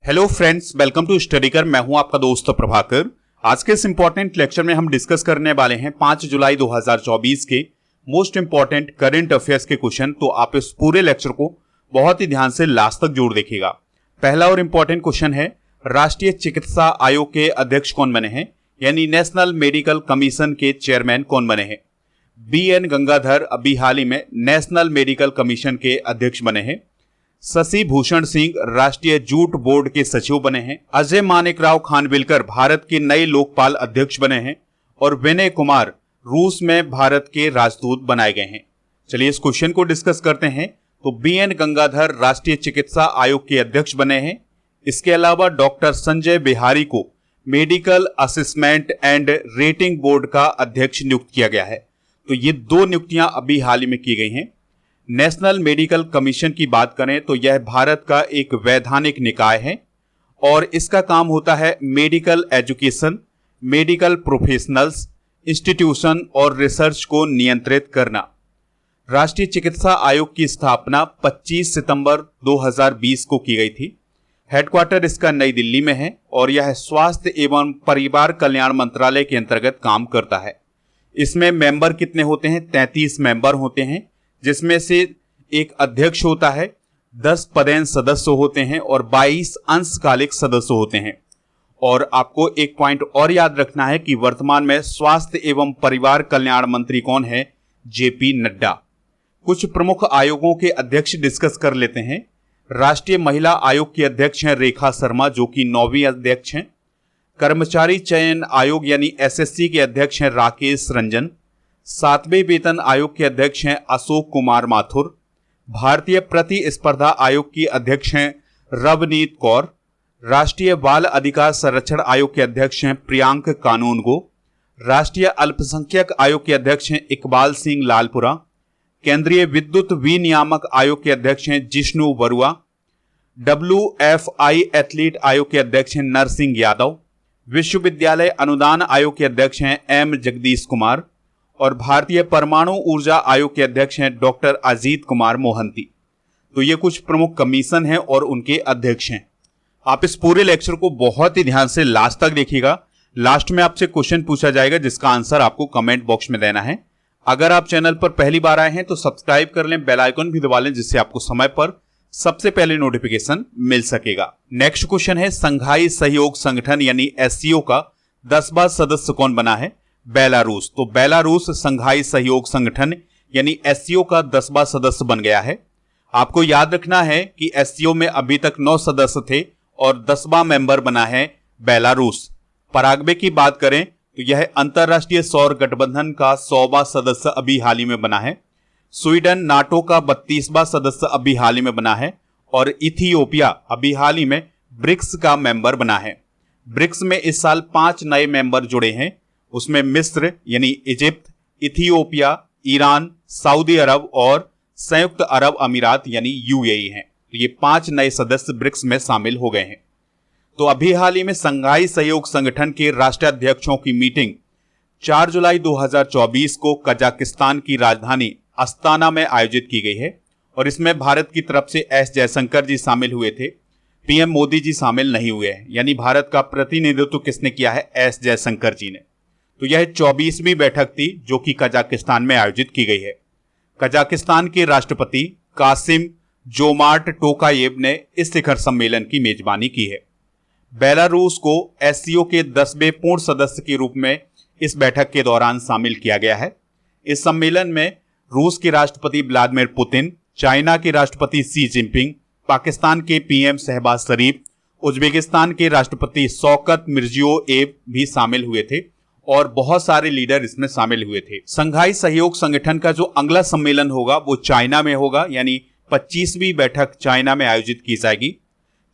Hello friends, welcome to StudyKar. मैं हूं आपका दोस्त प्रभाकर। आज के इस इंपॉर्टेंट लेक्चर में हम डिस्कस करने वाले हैं 5 जुलाई 2024 के मोस्ट इंपॉर्टेंट करंट अफेयर्स के क्वेश्चन। तो आप इस पूरे लेक्चर को बहुत ही ध्यान से लास्ट तक जरूर देखिएगा। पहला और इंपॉर्टेंट क्वेश्चन है, राष्ट्रीय चिकित्सा आयोग के अध्यक्ष कौन बने हैं, यानी नेशनल मेडिकल कमीशन के चेयरमैन कौन बने हैं। BN गंगाधर अभी हाल ही में नेशनल मेडिकल कमीशन के अध्यक्ष बने हैं। शशि भूषण सिंह राष्ट्रीय जूट बोर्ड के सचिव बने हैं। अजय मानेकराव खानविलकर भारत के नए लोकपाल अध्यक्ष बने हैं। और विनय कुमार रूस में भारत के राजदूत बनाए गए हैं। चलिए इस क्वेश्चन को डिस्कस करते हैं। तो BN गंगाधर राष्ट्रीय चिकित्सा आयोग के अध्यक्ष बने हैं। इसके अलावा डॉक्टर संजय बिहारी को medical assessment and rating board का अध्यक्ष नियुक्त किया गया है। तो ये दो नियुक्तियां अभी हाल ही में की गई हैं। नेशनल मेडिकल कमीशन की बात करें तो यह भारत का एक वैधानिक निकाय है और इसका काम होता है medical education, medical professionals, institution और रिसर्च को नियंत्रित करना। राष्ट्रीय चिकित्सा आयोग की स्थापना 25 सितंबर 2020 को की गई थी। हेडक्वार्टर इसका नई दिल्ली में है और यह स्वास्थ्य एवं परिवार कल्याण मंत्रालय के अंतर्गत काम करता है। इसमें मेंबर कितने होते हैं? 33 मेंबर होते हैं, जिसमें से एक अध्यक्ष होता है, 10 पदेन सदस्य होते हैं और 22 अंशकालिक सदस्य होते हैं। और आपको एक पॉइंट और याद रखना है कि वर्तमान में स्वास्थ्य एवं परिवार कल्याण मंत्री कौन है? JP नड्डा। कुछ प्रमुख आयोगों के अध्यक्ष डिस्कस कर लेते हैं। राष्ट्रीय महिला आयोग की अध्यक्ष हैं रेखा शर्मा, जो कि 9वीं अध्यक्ष हैं। कर्मचारी चयन आयोग यानी SSC के अध्यक्ष हैं राकेश रंजन। 7वें वेतन आयोग के अध्यक्ष हैं अशोक कुमार माथुर। भारतीय प्रतिस्पर्धा आयोग की अध्यक्ष हैं रवनीत कौर। राष्ट्रीय बाल अधिकार संरक्षण आयोग के अध्यक्ष हैं प्रियांक कानूनगो। राष्ट्रीय अल्पसंख्यक आयोग के अध्यक्ष हैं इकबाल सिंह लालपुरा। केंद्रीय विद्युत विनियामक आयोग के अध्यक्ष हैं जिष्णु बरुआ। WFI एथलीट आयोग के अध्यक्ष हैं नरसिंह यादव। विश्वविद्यालय अनुदान आयोग के अध्यक्ष हैं M जगदीश कुमार। और भारतीय परमाणु ऊर्जा आयोग के अध्यक्ष हैं डॉक्टर अजीत कुमार मोहंती। तो ये कुछ प्रमुख कमीशन हैं और उनके अध्यक्ष हैं। आप इस पूरे लेक्चर को बहुत ही ध्यान से लास्ट तक देखिएगा। लास्ट में आपसे क्वेश्चन पूछा जाएगा जिसका आंसर आपको कमेंट बॉक्स में देना है। अगर आप चैनल पर पहली बार आए हैं तो सब्सक्राइब कर लें, बेल आइकन भी दबा लें, जिससे आपको समय पर सबसे पहले नोटिफिकेशन मिल सकेगा। नेक्स्ट क्वेश्चन है, संघाई सहयोग संगठन यानी SCO का 10वां सदस्य कौन बना है? बेलारूस। तो बेलारूस संघाई सहयोग संगठन यानी SCO का 10वां सदस्य बन गया है। आपको याद रखना है कि SCO में अभी तक 9 सदस्य थे और 10वां मेंबर बना है बेलारूस। पराग्वे की बात करें तो यह अंतरराष्ट्रीय सौर गठबंधन का 100वां सदस्य अभी हाल ही में बना है। स्वीडन नाटो का 32वां सदस्य अभी हाल ही में बना है। और इथियोपिया अभी हाल ही में ब्रिक्स का मेंबर बना है। ब्रिक्स में इस साल 5 नए मेंबर जुड़े हैं। उसमें मिस्र यानी इजिप्ट, इथियोपिया, ईरान, सऊदी अरब और संयुक्त अरब अमीरात यानी UAE हैं। तो ये 5 नए सदस्य ब्रिक्स में शामिल हो गए हैं। तो अभी हाल ही में संघाई सहयोग संगठन के राष्ट्राध्यक्षों की मीटिंग 4 जुलाई 2024 को कजाकिस्तान की राजधानी अस्ताना में आयोजित की गई है। और इसमें भारत की तरफ से S जयशंकर जी शामिल हुए थे, PM मोदी जी शामिल नहीं हुए हैं। यानी भारत का प्रतिनिधित्व किसने किया है? S जयशंकर जी ने। तो यह 24वीं बैठक थी जो कि कजाकिस्तान में आयोजित की गई है। कजाकिस्तान के राष्ट्रपति कासिम जोमार्ट टोकायेव ने इस शिखर सम्मेलन की मेजबानी की है। बेलारूस को SCO के 10वें पूर्ण सदस्य के रूप में इस बैठक के दौरान शामिल किया गया है। इस सम्मेलन में रूस के राष्ट्रपति व्लादिमीर पुतिन, चाइना के राष्ट्रपति शी जिनपिंग, पाकिस्तान के PM शहबाज शरीफ, उज्बेकिस्तान के राष्ट्रपति शौकत मिर्जियोयेव भी शामिल हुए थे और बहुत सारे लीडर इसमें शामिल हुए थे। संघाई सहयोग संगठन का जो अगला सम्मेलन होगा वो चाइना में होगा, यानी 25वीं बैठक चाइना में आयोजित की जाएगी।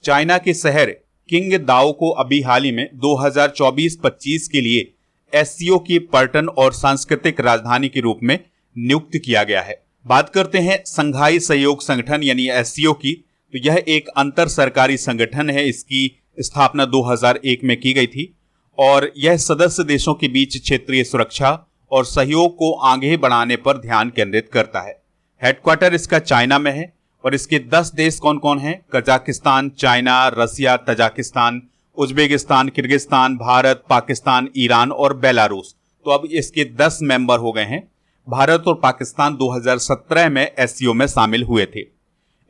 चाइना के शहर किंग दाओ को अभी हाल ही में 2024-25 के लिए SCO की पर्यटन और सांस्कृतिक राजधानी के रूप में नियुक्त किया गया है। बात करते हैं संघाई सहयोग संगठन यानी SCO की, तो यह एक अंतर सरकारी संगठन है। इसकी स्थापना 2001 में की गई थी और यह सदस्य देशों के बीच क्षेत्रीय सुरक्षा और सहयोग को आगे बढ़ाने पर ध्यान केंद्रित करता है। हेडक्वार्टर इसका चाइना में है और इसके 10 देश कौन कौन हैं? Kazakhstan, China, Russia, Tajikistan, Uzbekistan, Kyrgyzstan, Bharat, Pakistan, Iran और बेलारूस। तो अब इसके 10 मेंबर हो गए हैं। भारत और पाकिस्तान 2017 में एससीओ में शामिल हुए थे।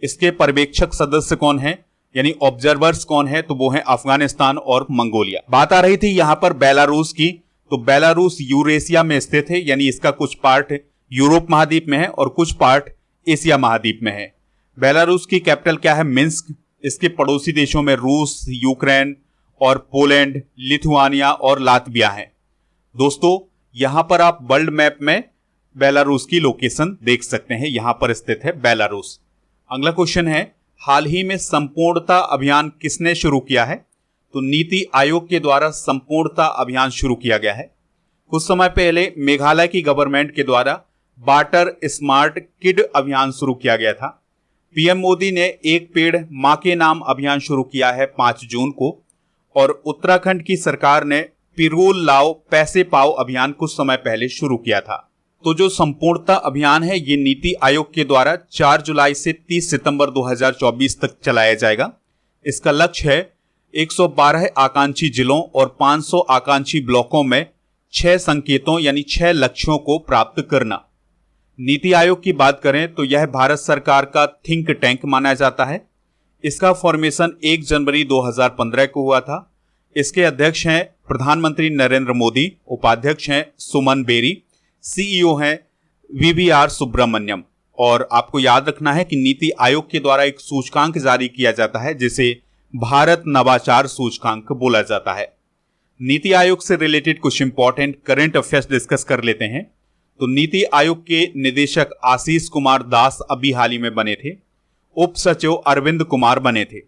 इसके पर्यवेक्षक सदस्य कौन हैं, यानी ऑब्जर्वर्स कौन है? तो वो हैं अफगानिस्तान और मंगोलिया। बात आ रही थी यहां पर बेलारूस की, तो बेलारूस यूरेशिया में स्थित है, यानी इसका कुछ पार्ट यूरोप महाद्वीप में है और कुछ पार्ट एशिया महाद्वीप में है। बेलारूस की कैपिटल क्या है? मिन्स्क। इसके पड़ोसी देशों में रूस, यूक्रेन और पोलैंड, लिथुआनिया और लातविया हैं। दोस्तों, यहां पर आप वर्ल्ड मैप में बेलारूस की लोकेशन देख सकते हैं, यहां पर स्थित है बेलारूस। अगला क्वेश्चन है, हाल ही में संपूर्णता अभियान किसने शुरू किया है? तो नीति आयोग के द्वारा संपूर्णता अभियान शुरू किया गया है। कुछ समय पहले मेघालय की गवर्नमेंट के द्वारा वाटर स्मार्ट किड अभियान शुरू किया गया था। पीएम मोदी ने एक पेड़ मां के नाम अभियान शुरू किया है 5 जून को, और उत्तराखंड की सरकार ने पिरूल लाओ पैसे पाओ अभियान कुछ समय पहले शुरू किया था। तो जो संपूर्णता अभियान है ये नीति आयोग के द्वारा 4 जुलाई से 30 सितंबर 2024 तक चलाया जाएगा। इसका लक्ष्य है 112 आकांक्षी जिलों और 500 आकांक्षी ब्लॉकों में 6 संकेतों यानी 6 लक्ष्यों को प्राप्त करना। नीति आयोग की बात करें तो यह भारत सरकार का थिंक टैंक माना जाता है। इसका फॉर्मेशन 1 जनवरी 2015 को हुआ था। इसके अध्यक्ष हैं प्रधानमंत्री नरेंद्र मोदी, उपाध्यक्ष हैं सुमन बेरी, सीईओ हैं वीवीआर सुब्रमण्यम। और आपको याद रखना है कि नीति आयोग के द्वारा एक सूचकांक जारी किया जाता है जिसे भारत नवाचार सूचकांक बोला जाता है। नीति आयोग से रिलेटेड कुछ इंपॉर्टेंट करंट अफेयर्स डिस्कस कर लेते हैं। तो नीति आयोग के निदेशक आशीष कुमार दास अभी हाल ही में बने थे। उप सचिव अरविंद कुमार बने थे।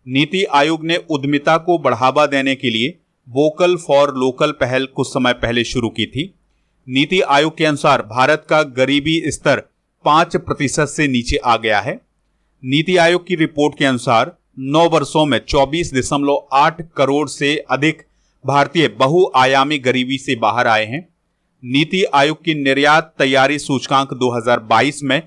नीति आयोग ने उद्यमिता को बढ़ावा देने के लिए वोकल फॉर लोकल पहल कुछ समय पहले शुरू की थी। नीति आयोग के अनुसार भारत का गरीबी स्तर 5% से नीचे आ गया है। नीति आयोग की रिपोर्ट के अनुसार 9 वर्षों में 24.8 करोड़ से अधिक भारतीय बहुआयामी गरीबी से बाहर आए हैं। नीति आयोग की निर्यात तैयारी सूचकांक 2022 में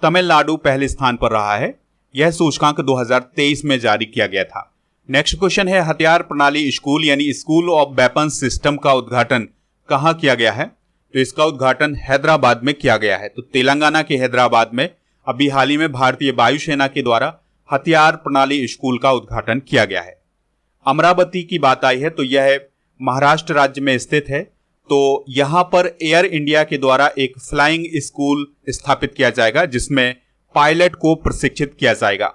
तमिलनाडु पहले स्थान पर रहा है। यह सूचकांक 2023 में जारी किया गया था। नेक्स्ट क्वेश्चन है, हथियार प्रणाली स्कूल यानी स्कूल ऑफ वेपन सिस्टम का उद्घाटन कहां किया गया है? तो इसका उद्घाटन हैदराबाद में किया गया है। तो तेलंगाना के हैदराबाद में अभी हाल ही में भारतीय वायुसेना के द्वारा हथियार प्रणाली स्कूल का उद्घाटन किया गया है। अमरावती की बात आई है तो यह महाराष्ट्र राज्य में स्थित है। तो यहां पर एयर इंडिया के द्वारा एक फ्लाइंग स्कूल स्थापित किया जाएगा जिसमें पायलट को प्रशिक्षित किया जाएगा।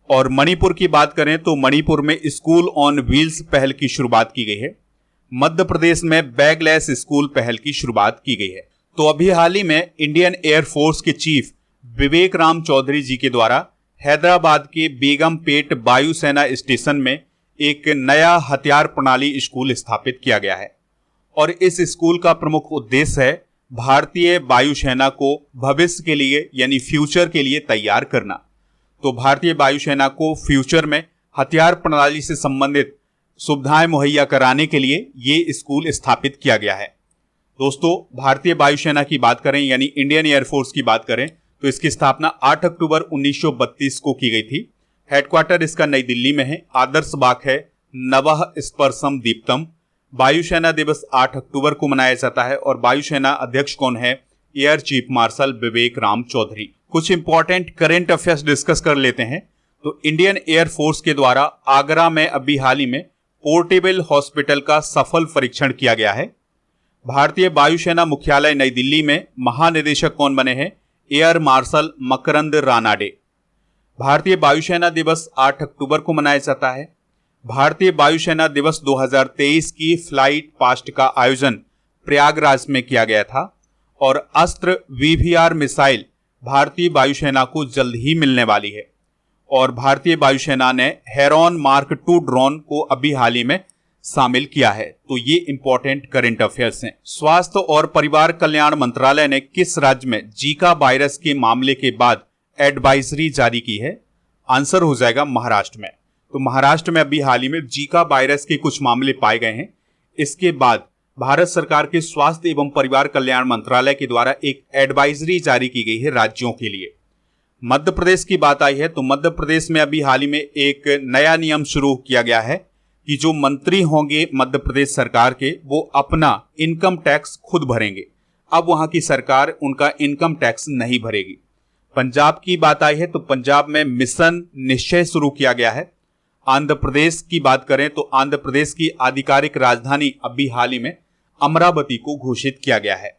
और मणिपुर की बात करें तो मणिपुर में स्कूल ऑन व्हील्स पहल की शुरुआत की गई है। मध्य प्रदेश में बैगलेस स्कूल पहल की शुरुआत की गई है। तो अभी हाल ही में इंडियन एयरफोर्स के चीफ विवेक राम चौधरी जी के द्वारा हैदराबाद के बेगमपेट वायुसेना स्टेशन में एक नया हथियार प्रणाली स्कूल स्थापित किया गया है। और इस स्कूल का प्रमुख उद्देश्य है भारतीय वायुसेना को भविष्य के लिए यानी फ्यूचर के लिए तैयार करना। तो भारतीय वायुसेना को फ्यूचर में हथियार प्रणाली से संबंधित सुविधाएं मुहैया कराने के लिए ये स्कूल स्थापित किया गया है। दोस्तों, भारतीय वायुसेना की बात करें यानी इंडियन एयरफोर्स की बात करें तो इसकी स्थापना 8 अक्टूबर 1932 को की गई थी। हेडक्वार्टर इसका नई दिल्ली में है। आदर्श वाक्य है नवः स्पर्शम दीप्तम। वायुसेना दिवस 8 अक्टूबर को मनाया जाता है और वायुसेना अध्यक्ष कौन है? एयर चीफ मार्शल विवेक राम चौधरी। कुछ इंपॉर्टेंट करंट अफेयर्स डिस्कस कर लेते हैं। तो इंडियन एयरफोर्स के द्वारा आगरा में अभी हाल ही में पोर्टेबल हॉस्पिटल का सफल परीक्षण किया गया है। भारतीय वायुसेना मुख्यालय नई दिल्ली में महानिदेशक कौन बने हैं? एयर मार्शल मकरंद रानाडे। भारतीय वायुसेना दिवस 8 अक्टूबर को मनाया जाता है। भारतीय वायुसेना दिवस 2023 की फ्लाइट पास्ट का आयोजन प्रयागराज में किया गया था। और अस्त्र वीवीआर मिसाइल भारतीय वायुसेना को जल्द ही मिलने वाली है। और भारतीय वायुसेना ने हेरॉन मार्क 2 ड्रोन को अभी हाल ही में शामिल किया है। तो ये इंपॉर्टेंट करंट अफेयर्स हैं। स्वास्थ्य और परिवार कल्याण मंत्रालय ने किस राज्य में जीका वायरस के मामले के बाद एडवाइजरी जारी की है? आंसर हो जाएगा महाराष्ट्र में। तो महाराष्ट्र में अभी हाल ही में जीका वायरस के कुछ मामले पाए गए हैं। इसके बाद भारत सरकार के स्वास्थ्य एवं परिवार कल्याण मंत्रालय के द्वारा एक एडवाइजरी जारी की गई है राज्यों के लिए। मध्य प्रदेश की बात आई है तो मध्य प्रदेश में अभी हाल ही में एक नया नियम शुरू किया गया है कि जो मंत्री होंगे मध्य प्रदेश सरकार के वो अपना इनकम टैक्स खुद भरेंगे। अब वहां की सरकार उनका इनकम टैक्स नहीं भरेगी। पंजाब की बात आई है तो पंजाब में मिशन निश्चय शुरू किया गया है। आंध्र प्रदेश की बात करें तो आंध्र प्रदेश की आधिकारिक राजधानी अभी हाल ही में अमरावती को घोषित किया गया है।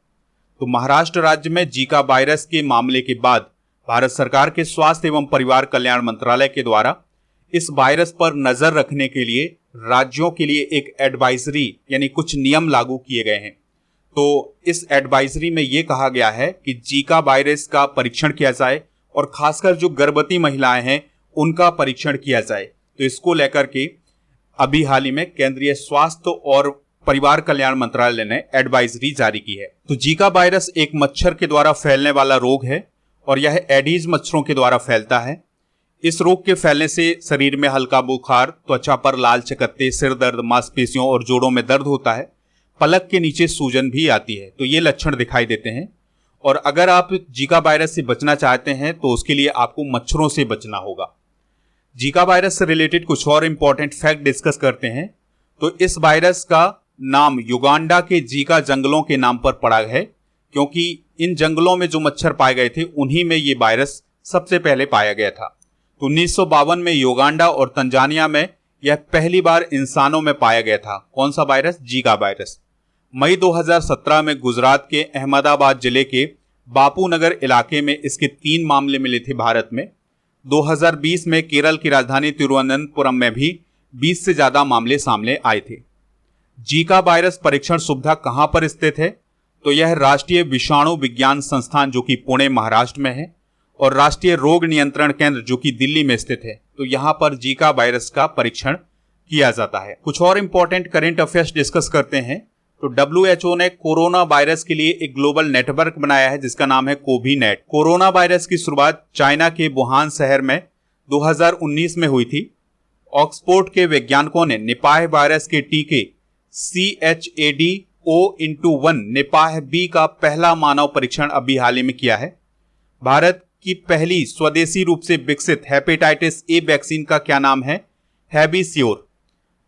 तो महाराष्ट्र राज्य में जीका वायरस के मामले के बाद भारत सरकार के स्वास्थ्य एवं परिवार कल्याण मंत्रालय के द्वारा इस वायरस पर नजर रखने के लिए राज्यों के लिए एक एडवाइजरी यानी कुछ नियम लागू किए गए हैं। तो इस एडवाइजरी में यह कहा गया है कि जीका वायरस का परीक्षण किया जाए और खासकर जो गर्भवती महिलाएं हैं उनका परीक्षण किया जाए। तो इसको लेकर के अभी हाल ही में केंद्रीय स्वास्थ्य और परिवार कल्याण मंत्रालय ने एडवाइजरी जारी की है। तो जीका वायरस एक मच्छर के द्वारा फैलने वाला रोग है और यह एडीज मच्छरों के द्वारा फैलता है। इस रोग के फैलने से शरीर में हल्का बुखार, त्वचा पर लाल चकत्ते, सिर दर्द, मांसपेशियों और जोड़ों में दर्द होता है, पलक के नीचे सूजन भी आती है। तो ये लक्षण दिखाई देते हैं। और अगर आप जीका वायरस से बचना चाहते हैं तो उसके लिए आपको मच्छरों से बचना होगा। जीका वायरस से रिलेटेड कुछ और इंपॉर्टेंट फैक्ट डिस्कस करते हैं। तो इस वायरस का नाम युगांडा के जीका जंगलों के नाम पर पड़ा है, क्योंकि इन जंगलों में जो मच्छर पाए गए थे उन्हीं में ये वायरस सबसे पहले पाया गया था। तो 1952 में युगांडा और तंजानिया में यह पहली बार इंसानों में पाया गया था। कौन सा वायरस? Zika virus. मई 2017 में गुजरात के अहमदाबाद जिले के बापू नगर इलाके में इसके 3 मामले मिले थे भारत में। 2020 में केरल की राजधानी तिरुवनंतपुरम में भी 20 से ज्यादा मामले सामने आए थे। जीका वायरस परीक्षण सुविधा कहां पर स्थित है? तो यह राष्ट्रीय विषाणु विज्ञान संस्थान जो कि पुणे महाराष्ट्र में है और राष्ट्रीय रोग नियंत्रण केंद्र जो कि दिल्ली में स्थित है। तो यहां पर जीका वायरस का परीक्षण किया जाता है। कुछ और इंपॉर्टेंट करंट अफेयर्स डिस्कस करते हैं। तो WHO ने कोरोना वायरस के लिए एक ग्लोबल नेटवर्क बनाया है जिसका नाम है कोविनेट। कोरोना वायरस की शुरुआत चाइना के वुहान शहर में 2019 में हुई थी। ऑक्सफोर्ड के वैज्ञानिकों ने निपाह वायरस के टीके CHAdO*1 निपाह बी का पहला मानव परीक्षण अभी हाल ही में किया है। भारत की पहली स्वदेशी रूप से विकसित हेपेटाइटिस ए वैक्सीन का क्या नाम है? हैबिस्योर।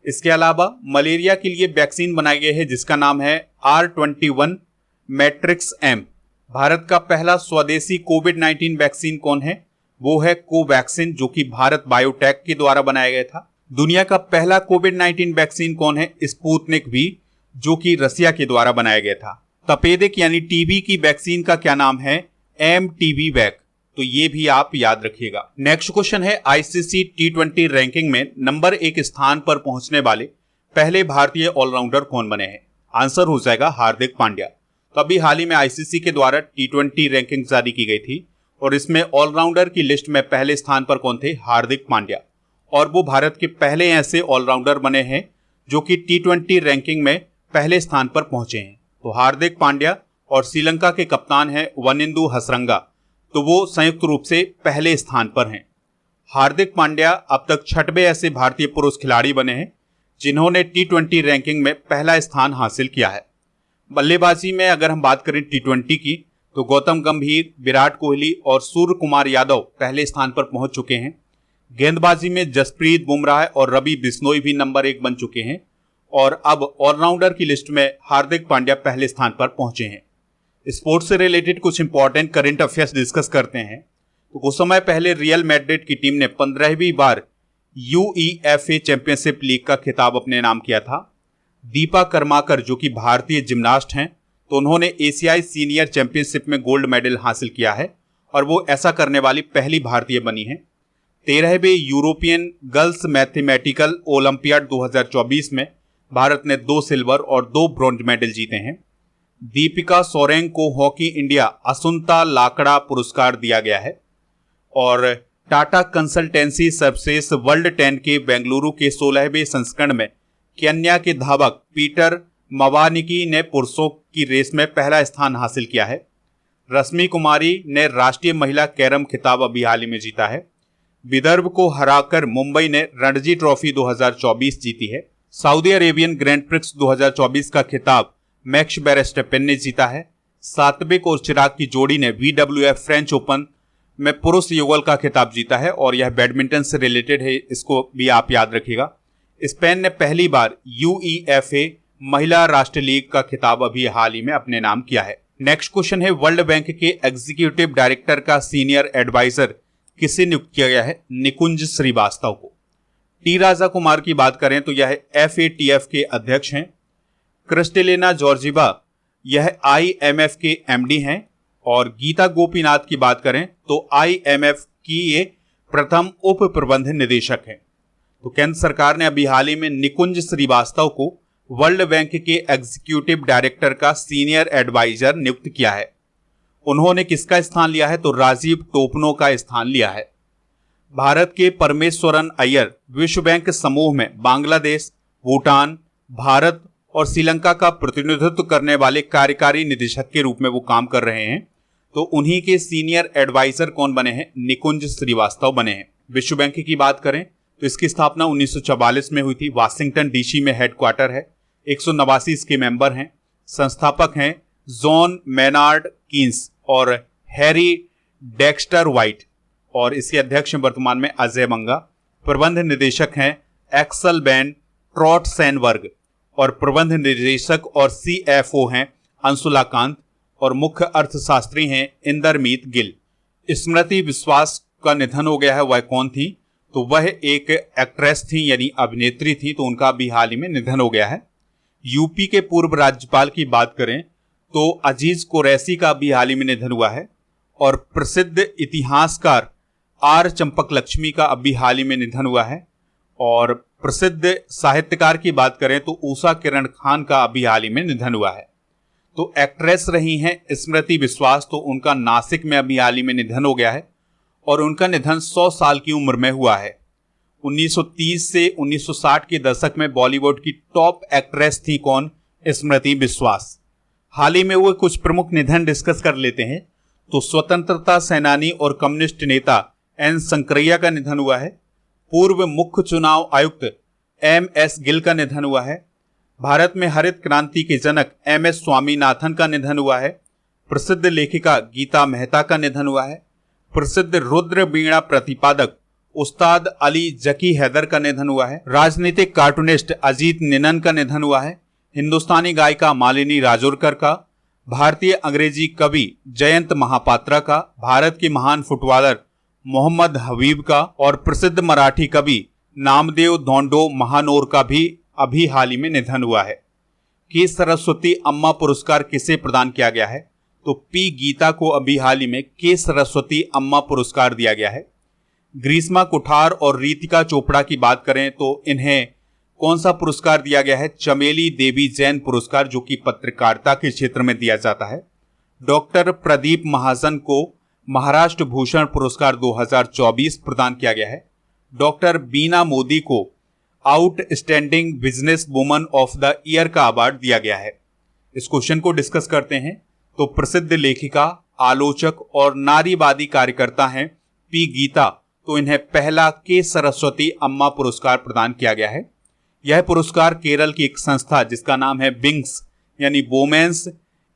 इसके अलावा मलेरिया के लिए वैक्सीन बनाई गई है जिसका नाम है R21 मैट्रिक्स M। भारत का पहला स्वदेशी कोविड-19 वैक्सीन कौन है? वो है कोवैक्सीन जो कि भारत बायोटेक के द्वारा बनाया गया था। दुनिया का पहला कोविड-19 वैक्सीन कौन है? स्पुतनिक V जो कि रसिया के द्वारा बनाया गया था। तपेदिक यानी टीबी की वैक्सीन का क्या नाम है? MTV-वैक। तो ये भी आप याद रखिएगा। नेक्स्ट क्वेश्चन है ICC T20 रैंकिंग में नंबर 1 स्थान पर पहुंचने वाले पहले भारतीय ऑलराउंडर कौन बने हैं? आंसर हो जाएगा हार्दिक पांड्या। तो अभी हाल ही में ICC के द्वारा T20 रैंकिंग जारी की गई थी और इसमें ऑलराउंडर की लिस्ट में पहले स्थान पर कौन थे? हार्दिक पांड्या। और वो भारत के पहले ऐसे ऑलराउंडर बने हैं जो कि T20 रैंकिंग में पहले स्थान पर पहुंचे हैं। तो हार्दिक पांड्या और श्रीलंका के कप्तान है वनिंदु हसरंगा, तो वो संयुक्त रूप से पहले स्थान पर हैं। हार्दिक पांड्या अब तक 6वें ऐसे भारतीय पुरुष खिलाड़ी बने हैं जिन्होंने T20 रैंकिंग में पहला स्थान हासिल किया है। बल्लेबाजी में अगर हम बात करें T20 की तो गौतम गंभीर, विराट कोहली और सूर्य कुमार यादव पहले स्थान पर पहुंच चुके हैं। गेंदबाजी में जसप्रीत बुमराह और रवि बिश्नोई भी नंबर 1 बन चुके हैं और अब ऑलराउंडर की लिस्ट में हार्दिक पांड्या पहले स्थान पर पहुंचे हैं। स्पोर्ट्स से रिलेटेड कुछ इंपॉर्टेंट करंट अफेयर्स डिस्कस करते हैं। तो कुछ समय पहले रियल मैड्रिड की टीम ने 15वीं बार UEFA चैंपियनशिप लीग का खिताब अपने नाम किया था। दीपा कर्माकर जो कि भारतीय जिम्नास्ट हैं, तो उन्होंने एशियाई सीनियर चैंपियनशिप में गोल्ड मेडल हासिल किया है और वो ऐसा करने वाली पहली भारतीय बनी है। 13वें यूरोपियन गर्ल्स मैथमेटिकल ओलंपियाड 2024 में भारत ने 2 सिल्वर और 2 ब्रॉन्ज मेडल जीते हैं। दीपिका सोरेंग को हॉकी इंडिया असुंता लाकड़ा पुरस्कार दिया गया है और टाटा कंसल्टेंसी सर्विसेज वर्ल्ड 10 के बेंगलुरु के 16वें संस्करण में केन्या के धावक पीटर मवानिकी ने पुरुषों की रेस में पहला स्थान हासिल किया है। रश्मि कुमारी ने राष्ट्रीय महिला कैरम खिताब अभी हाल ही में जीता है। विदर्भ को हराकर मुंबई ने रणजी ट्रॉफी 2024 जीती है। सऊदी अरेबियन ग्रैंड प्रिक्स 2024 का खिताब मैक्स वेरस्टेपेन ने जीता है। सात्विक और चिराग की जोड़ी ने VWF फ्रेंच ओपन में पुरुष युगल का खिताब जीता है और यह बैडमिंटन से रिलेटेड है, इसको भी आप याद रखिएगा। स्पेन ने पहली बार यूईएफए महिला राष्ट्रीय लीग का खिताब अभी हाल ही में अपने नाम किया है। नेक्स्ट क्वेश्चन है, वर्ल्ड बैंक के एग्जीक्यूटिव डायरेक्टर का सीनियर एडवाइजर किसे नियुक्त किया गया है? निकुंज श्रीवास्तव को। टी राजा कुमार की बात करें तो यह FATF के अध्यक्ष हैं। क्रिस्टेलिना जॉर्जिवा यह IMF के MD हैं। और गीता गोपीनाथ की बात करें तो IMF की ये प्रथम उप प्रबंध निदेशक हैं। तो केंद्र सरकार ने अभी हाल ही में निकुंज श्रीवास्तव को वर्ल्ड बैंक के एग्जीक्यूटिव डायरेक्टर का सीनियर एडवाइजर नियुक्त किया है। उन्होंने किसका स्थान लिया है? तो राजीव टोपनो का स्थान लिया है। भारत के परमेश्वरन अय्यर विश्व बैंक समूह में बांग्लादेश, भूटान, भारत और श्रीलंका का प्रतिनिधित्व करने वाले कार्यकारी निदेशक के रूप में वो काम कर रहे हैं। तो उन्हीं के सीनियर एडवाइजर कौन बने हैं? निकुंज श्रीवास्तव बने हैं। विश्व बैंक की बात करें तो इसकी स्थापना 1944 में हुई थी। वाशिंगटन DC में हेडक्वार्टर है। 189 इसके मेंबर हैं। संस्थापक हैं जॉन मैनार्ड कीन्स और हैरी डेक्स्टर वाइट और इसके अध्यक्ष वर्तमान में अजय मंगा। प्रबंध निदेशक हैं एक्सल बैन ट्रॉट सैनबर्ग और प्रबंध निदेशक और CFO हैं अंशुला कांत और मुख्य अर्थशास्त्री हैं इंदरमीत गिल। स्मृति विश्वास का निधन हो गया है। वह कौन थी? तो वह एक एक्ट्रेस थी यानी अभिनेत्री थी। तो उनका भी हाल ही में निधन हो गया है। यूपी के पूर्व राज्यपाल की बात करें तो अजीज कुरैशी का भी हाल ही में निधन हुआ है। और प्रसिद्ध इतिहासकार R चंपक लक्ष्मी का अभी हाल ही में निधन हुआ है। और प्रसिद्ध साहित्यकार की बात करें तो उषा किरण खान का अभी हाल ही में निधन हुआ है। तो एक्ट्रेस रही हैं स्मृति विश्वास, तो उनका नासिक में अभी हाल ही में निधन हो गया है और उनका निधन 100 साल की उम्र में हुआ है। 1930 से 1960 के दशक में बॉलीवुड की टॉप एक्ट्रेस थी कौन? स्मृति विश्वास। हाल ही में वो कुछ प्रमुख निधन डिस्कस कर लेते हैं। तो स्वतंत्रता सेनानी और कम्युनिस्ट नेता N शंकरैया का निधन हुआ है। पूर्व मुख्य चुनाव आयुक्त MS गिल का निधन हुआ है। भारत में हरित क्रांति के जनक MS स्वामीनाथन का निधन हुआ है। प्रसिद्ध लेखिका गीता मेहता का निधन हुआ है। प्रसिद्ध रुद्र वीणा प्रतिपादक उस्ताद अली जकी हैदर का निधन हुआ है। राजनीतिक कार्टूनिस्ट अजीत निनन का निधन हुआ है। हिंदुस्तानी गायिका मालिनी राजोरकर का, भारतीय अंग्रेजी कवि जयंत महापात्रा का, भारत के महान फुटबॉलर मोहम्मद हबीब का और प्रसिद्ध मराठी कवि नामदेव धोंडो महानोर का भी अभी हाल ही में निधन हुआ है। के सरस्वती अम्मा पुरस्कार किसे प्रदान किया गया है? तो P गीता को अभी हाल ही में के सरस्वती अम्मा पुरस्कार दिया गया है। ग्रीष्मा कुठार और रीतिका चोपड़ा की बात करें तो इन्हें कौन सा पुरस्कार दिया गया है? चमेली देवी जैन पुरस्कार, जो कि पत्रकारिता के क्षेत्र में दिया जाता है। डॉक्टर प्रदीप महाजन को महाराष्ट्र भूषण पुरस्कार 2024 प्रदान किया गया है। डॉक्टर बीना मोदी को outstanding business woman of the year का अवार्ड दिया गया है। इस क्वेश्चन को डिस्कस करते हैं। तो प्रसिद्ध लेखिका, आलोचक और नारीवादी कार्यकर्ता हैं P गीता, तो इन्हें पहला के सरस्वती अम्मा पुरस्कार प्रदान किया गया है। यह पुरस्कार केरल की एक संस्था जिसका नाम है विंग्स यानी women's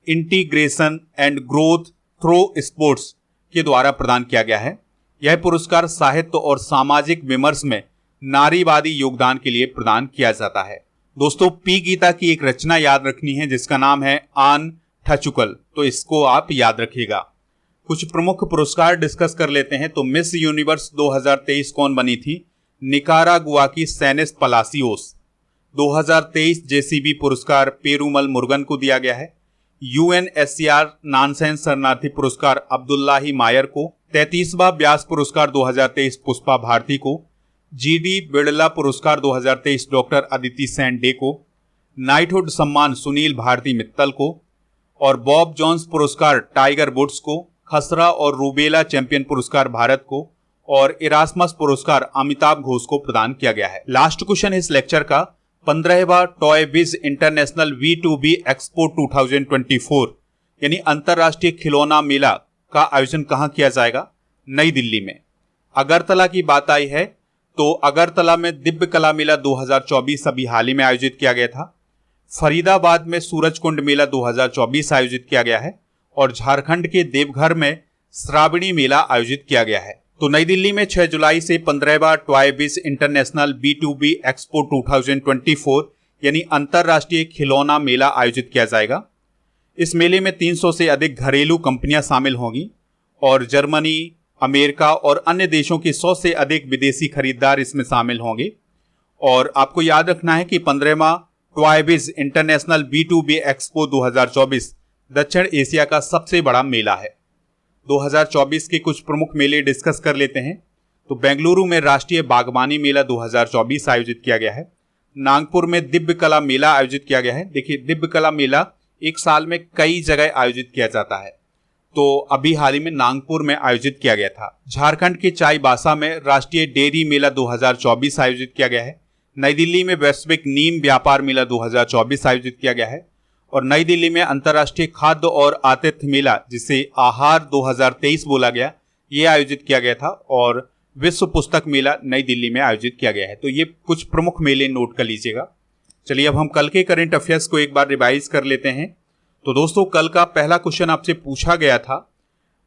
integration and growth through sports के द्वारा प्रदान किया गया है। यह पुरस्कार साहित्य और सामाजिक विमर्श में नारीवादी योगदान के लिए प्रदान किया जाता है। दोस्तों, P गीता की एक रचना याद रखनी है जिसका नाम है आन ठचुकल, तो इसको आप याद रखिएगा। कुछ प्रमुख पुरस्कार डिस्कस कर लेते हैं। तो मिस यूनिवर्स 2023 कौन बनी थी? निकारागुआ की सैनिस पलासियोस। 2023 JCB पुरस्कार पेरूमल मुरुगन को दिया गया है। UNSCR नॉनसेंस शरणार्थी पुरस्कार अब्दुल्लाही मायर को। 33वां व्यास पुरस्कार 2023 पुष्पा भारती को। GD बिड़ला पुरस्कार 2023 डॉक्टर अदिति सेन डे को। नाइटहुड सम्मान सुनील भारती मित्तल को और बॉब जॉन्स पुरस्कार टाइगर वुड्स को। खसरा और रूबेला चैंपियन पुरस्कार भारत को और इरास्मस पुरस्कार अमिताभ घोष को प्रदान किया गया है। लास्ट क्वेश्चन इस लेक्चर का, 15वां टॉय बिज इंटरनेशनल V2B एक्सपो 2024 यानी अंतरराष्ट्रीय खिलौना मेला का आयोजन कहां किया जाएगा? नई दिल्ली में। अगरतला की बात आई है तो अगरतला में दिव्य कला मेला 2024 अभी हाल ही में आयोजित किया गया था। फरीदाबाद में सूरज कुंड मेला 2024 आयोजित किया गया है और झारखंड के देवघर में श्रावणी मेला आयोजित किया गया है। तो नई दिल्ली में 6 जुलाई से 15वां टॉय बिज इंटरनेशनल B2B एक्सपो 2024 यानी अंतरराष्ट्रीय खिलौना मेला आयोजित किया जाएगा। इस मेले में 300 से अधिक घरेलू कंपनियां शामिल होंगी और जर्मनी, अमेरिका और अन्य देशों के 100 से अधिक विदेशी खरीदार इसमें शामिल होंगे। और आपको याद रखना है कि 15वां टॉय बिज इंटरनेशनल B2B एक्सपो 2024 दक्षिण एशिया का सबसे बड़ा मेला है। 2024 के कुछ प्रमुख मेले डिस्कस कर लेते हैं। तो बेंगलुरु में राष्ट्रीय बागवानी मेला 2024 आयोजित किया गया है। नागपुर में दिव्य कला मेला आयोजित किया गया है। देखिए, दिव्य कला मेला एक साल में कई जगह आयोजित किया जाता है, तो अभी हाल ही में नागपुर में आयोजित किया गया था। झारखंड के चाईबासा में राष्ट्रीय डेयरी मेला 2024 आयोजित किया गया है। नई दिल्ली में वैश्विक नीम व्यापार मेला 2024 आयोजित किया गया है और नई दिल्ली में अंतर्राष्ट्रीय खाद्य और आतिथ्य मेला, जिसे आहार 2023 बोला गया, ये आयोजित किया गया था और विश्व पुस्तक मेला नई दिल्ली में आयोजित किया गया है। तो ये कुछ प्रमुख मेले नोट कर लीजिएगा। चलिए अब हम कल के करंट अफेयर्स को एक बार रिवाइज कर लेते हैं। तो दोस्तों, कल का पहला क्वेश्चन आपसे पूछा गया था,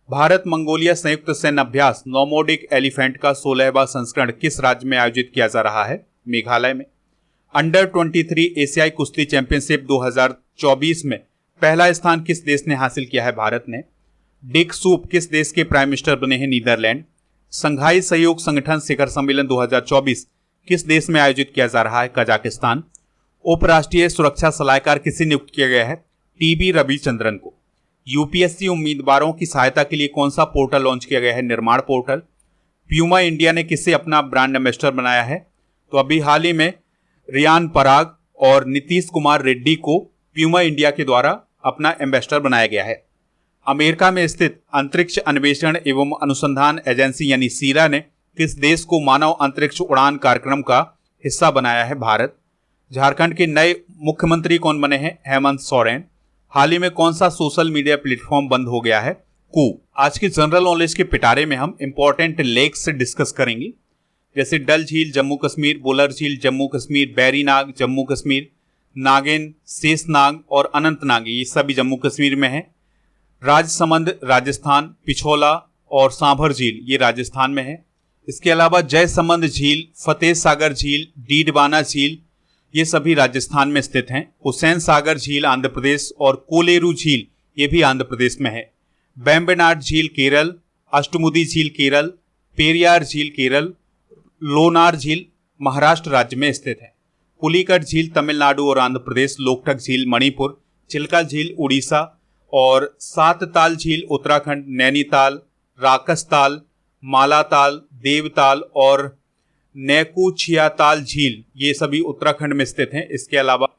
भारत मंगोलिया संयुक्त सैन्य अभ्यास नोमोडिक एलिफेंट का 16वां संस्करण किस राज्य में आयोजित किया जा रहा है? मेघालय में। अंडर 23 एशियाई कुश्ती चैंपियनशिप 2024 में पहला स्थान किस देश ने हासिल किया है? भारत ने। डिक सूप किस देश के प्राइम मिनिस्टर बने हैं? नीदरलैंड। संघाई सहयोग संगठन शिखर सम्मेलन 2024 किस देश में आयोजित किया जा रहा है? कजाकिस्तान। उपराष्ट्रीय सुरक्षा सलाहकार किसे नियुक्त किया गया है? TB रविचंद्रन को। यूपीएससी उम्मीदवारों की सहायता के लिए कौन सा पोर्टल लॉन्च किया गया है? निर्माण पोर्टल। प्यूमा इंडिया ने किसे अपना ब्रांड एम्बेसडर बनाया है? तो अभी हाल ही में रियान पराग और नीतीश कुमार रेड्डी को प्यूमा इंडिया के द्वारा अपना एम्बेसडर बनाया गया है। अमेरिका में स्थित अंतरिक्ष अन्वेषण एवं अनुसंधान एजेंसी यानी सीरा ने किस देश को मानव अंतरिक्ष उड़ान कार्यक्रम का हिस्सा बनाया है? भारत। झारखंड के नए मुख्यमंत्री कौन बने हैं? हेमंत सोरेन। हाल ही में कौन सा सोशल मीडिया प्लेटफॉर्म बंद हो गया है? कू। आज के जनरल नॉलेज के पिटारे में हम इंपॉर्टेंट लेक्स से डिस्कस करेंगे, जैसे डल झील जम्मू कश्मीर, बुलर झील जम्मू कश्मीर, बैरीनाग जम्मू कश्मीर, नागिन, शेषनाग और अनंतनाग ये सभी जम्मू कश्मीर में है। राजसमंद राजस्थान, पिछोला और सांभर झील ये राजस्थान में है। इसके अलावा जयसमंद झील, फतेह सागर झील, डीडवाना झील ये सभी राजस्थान में स्थित हैं। हुसैन सागर झील आंध्र प्रदेश और कोलेरू झील ये भी आंध्र प्रदेश में है। बेम्बेनाड झील केरल, अष्टमुदी झील केरल, पेरियार झील केरल, लोनार झील महाराष्ट्र राज्य में स्थित है। पुलिकट झील तमिलनाडु और आंध्र प्रदेश, लोकटक झील मणिपुर, चिल्का झील उड़ीसा और सातताल झील उत्तराखंड, नैनीताल, राकसताल, मालाताल, देवताल और नैकुचियाताल झील ये सभी उत्तराखंड में स्थित हैं।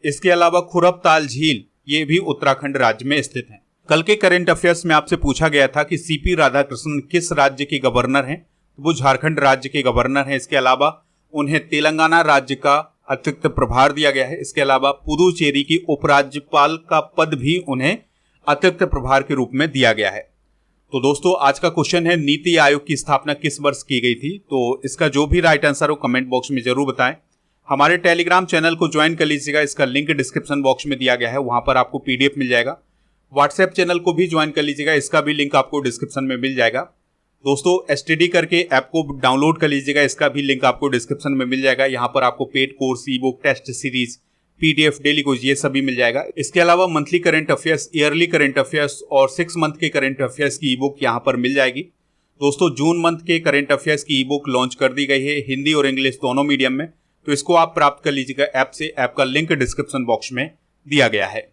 इसके अलावा खुरबताल झील ये भी उत्तराखंड राज्य में स्थित हैं। कल के करंट अफेयर्स में आपसे पूछा गया था कि CP राधाकृष्णन किस राज्य के गवर्नर हैं? वो झारखंड राज्य के गवर्नर हैं। इसके अलावा उन्हें तेलंगाना राज्य का अतिरिक्त प्रभार दिया गया है। इसके अलावा पुदुचेरी की उपराज्यपाल का पद भी उन्हें अतिरिक्त प्रभार के रूप में दिया गया है। तो दोस्तों, आज का क्वेश्चन है, नीति आयोग की स्थापना किस वर्ष की गई थी? तो इसका जो भी राइट आंसर हो कमेंट बॉक्स में जरूर बताएं। हमारे टेलीग्राम चैनल को ज्वाइन कर लीजिएगा, इसका लिंक डिस्क्रिप्शन बॉक्स में दिया गया है, वहां पर आपको PDF मिल जाएगा। व्हाट्सएप चैनल को भी ज्वाइन कर लीजिएगा, इसका भी लिंक आपको डिस्क्रिप्शन में मिल जाएगा। दोस्तों, STD करके ऐप को डाउनलोड कर लीजिएगा, इसका भी लिंक आपको डिस्क्रिप्शन में मिल जाएगा। यहाँ पर आपको paid course, ebook, test series, PDF, daily course ये सभी मिल जाएगा। इसके अलावा monthly current affairs, yearly current affairs और 6 मंथ के करंट अफेयर्स की ई-बुक यहाँ पर मिल जाएगी। दोस्तों, जून मंथ के करंट अफेयर्स की ई-बुक लॉन्च कर दी गई है, हिंदी और इंग्लिश दोनों मीडियम में। तो इसको आप प्राप्त कर लीजिएगा ऐप से। ऐप का लिंक डिस्क्रिप्शन बॉक्स में दिया गया है।